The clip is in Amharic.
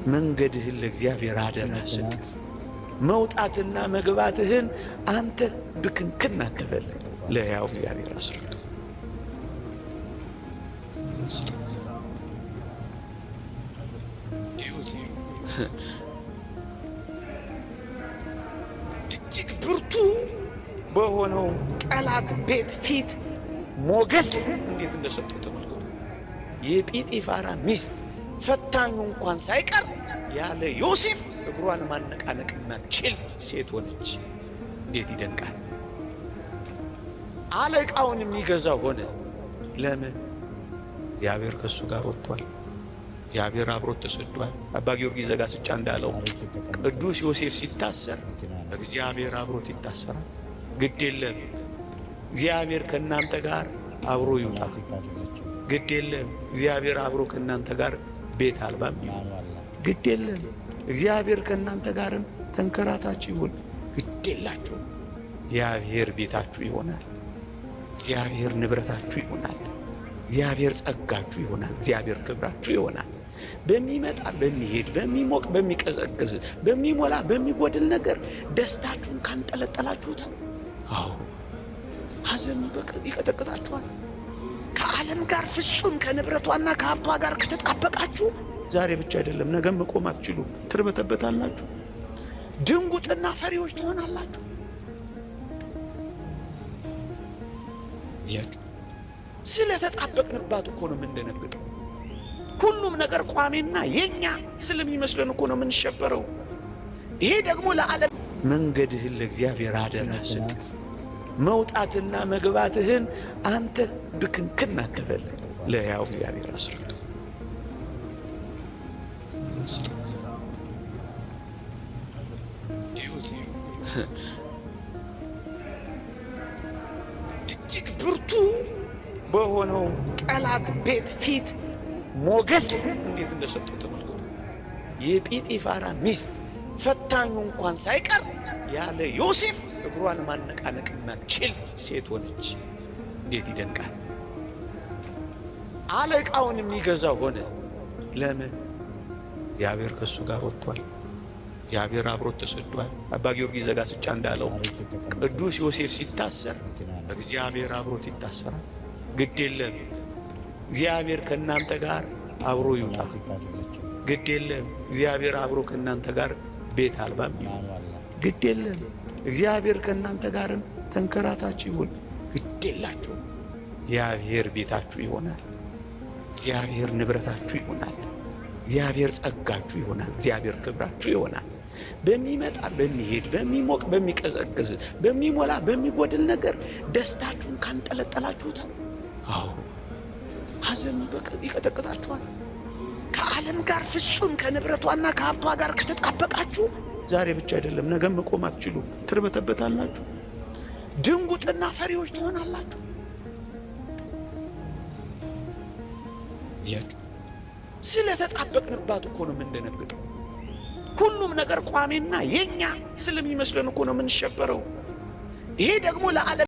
መንገድህን ለእግዚአብሔር አደራ ስጥ። መውጣትና መግባትህን አንተ ብክንክን አትበል። ለሕያው እግዚአብሔር አስረክብ። እጅግ ብርቱ በሆነው ጠላት ቤት ፊት ሞገስ እንዴት እንደሰጠው ተመልከቱ። የጲጢፋራ ሚስት ፈታኙ እንኳን ሳይቀር ያለ ዮሴፍ እግሯን ማነቃነቅና ችል ሴት ሆነች። እንዴት ይደንቃል! አለቃውን የሚገዛ ሆነ። ለምን? እግዚአብሔር ከሱ ጋር ወጥቷል። እግዚአብሔር አብሮት ተሰዷል። አባ ጊዮርጊስ ዘጋስጫ እንዳለው ቅዱስ ዮሴፍ ሲታሰር እግዚአብሔር አብሮት ይታሰራል። ግድ የለም እግዚአብሔር ከእናንተ ጋር አብሮ ይውጣ። ግድ የለም እግዚአብሔር አብሮ ከእናንተ ጋር ቤት አልባም ይሁን። ግድ የለም እግዚአብሔር ከእናንተ ጋርም ተንከራታችሁ ይሁን። ግድ የላችሁ። እግዚአብሔር ቤታችሁ ይሆናል። እግዚአብሔር ንብረታችሁ ይሆናል። እግዚአብሔር ጸጋችሁ ይሆናል። እግዚአብሔር ክብራችሁ ይሆናል። በሚመጣ በሚሄድ በሚሞቅ በሚቀዘቅዝ በሚሞላ በሚጎድል ነገር ደስታችሁን ካንጠለጠላችሁት፣ አዎ ሐዘን ይቀጠቅጣችኋል። ከዓለም ጋር ፍጹም ከንብረቷና ከሀብቷ ጋር ከተጣበቃችሁ ዛሬ ብቻ አይደለም ነገም መቆም አትችሉ። ትርበተበታላችሁ። ድንጉጥና ፈሪዎች ትሆናላችሁ። ስለተጣበቅንባት እኮ ነው የምንደነግጠው። ሁሉም ነገር ቋሚና የኛ ስለሚመስለን እኮ ነው የምንሸበረው። ይሄ ደግሞ ለዓለም መንገድህን ለእግዚአብሔር አደራ ስጥ። መውጣትና መግባትህን አንተ ብክንክን አትበል። ለሕያው እግዚአብሔር አስረክብ። እጅግ ብርቱ በሆነው ጠላት ቤት ፊት ሞገስ እንዴት እንደሰጠው ተመልከቱ። የጲጢፋራ ሚስት ፈታኙ እንኳን ሳይቀር ያለ ዮሴፍ እግሯን ማነቃነቅና ችል ሴት ሆነች። እንዴት ይደንቃል! አለቃውን የሚገዛ ሆነ። ለምን? እግዚአብሔር ከሱ ጋር ወጥቷል። እግዚአብሔር አብሮት ተሰዷል። አባ ጊዮርጊስ ዘጋስጫ እንዳለው ቅዱስ ዮሴፍ ሲታሰር እግዚአብሔር አብሮት ይታሰራል። ግድ የለም እግዚአብሔር ከእናንተ ጋር አብሮ ይውጣ። ግድ የለም እግዚአብሔር አብሮ ከእናንተ ጋር ቤት አልባም ይሁን። ግድ የለም እግዚአብሔር ከእናንተ ጋርም ተንከራታችሁ ይሁን። ግድ የላችሁ። እግዚአብሔር ቤታችሁ ይሆናል። እግዚአብሔር ንብረታችሁ ይሆናል። እግዚአብሔር ጸጋችሁ ይሆናል። እግዚአብሔር ክብራችሁ ይሆናል። በሚመጣ በሚሄድ በሚሞቅ በሚቀዘቅዝ በሚሞላ በሚጎድል ነገር ደስታችሁን ካንጠለጠላችሁት፣ አዎ ሐዘን ይቀጠቅጣችኋል። ከዓለም ጋር ፍጹም ከንብረቷና ከሀብቷ ጋር ከተጣበቃችሁ ዛሬ ብቻ አይደለም ነገም መቆም አትችሉ። ትርበተበታላችሁ። ድንጉጥና ፈሪዎች ትሆናላችሁ። ስለተጣበቅንባት እኮ ነው የምንደነግጠው። ሁሉም ነገር ቋሚና የኛ ስለሚመስለን እኮ ነው የምንሸበረው። ይሄ ደግሞ ለዓለም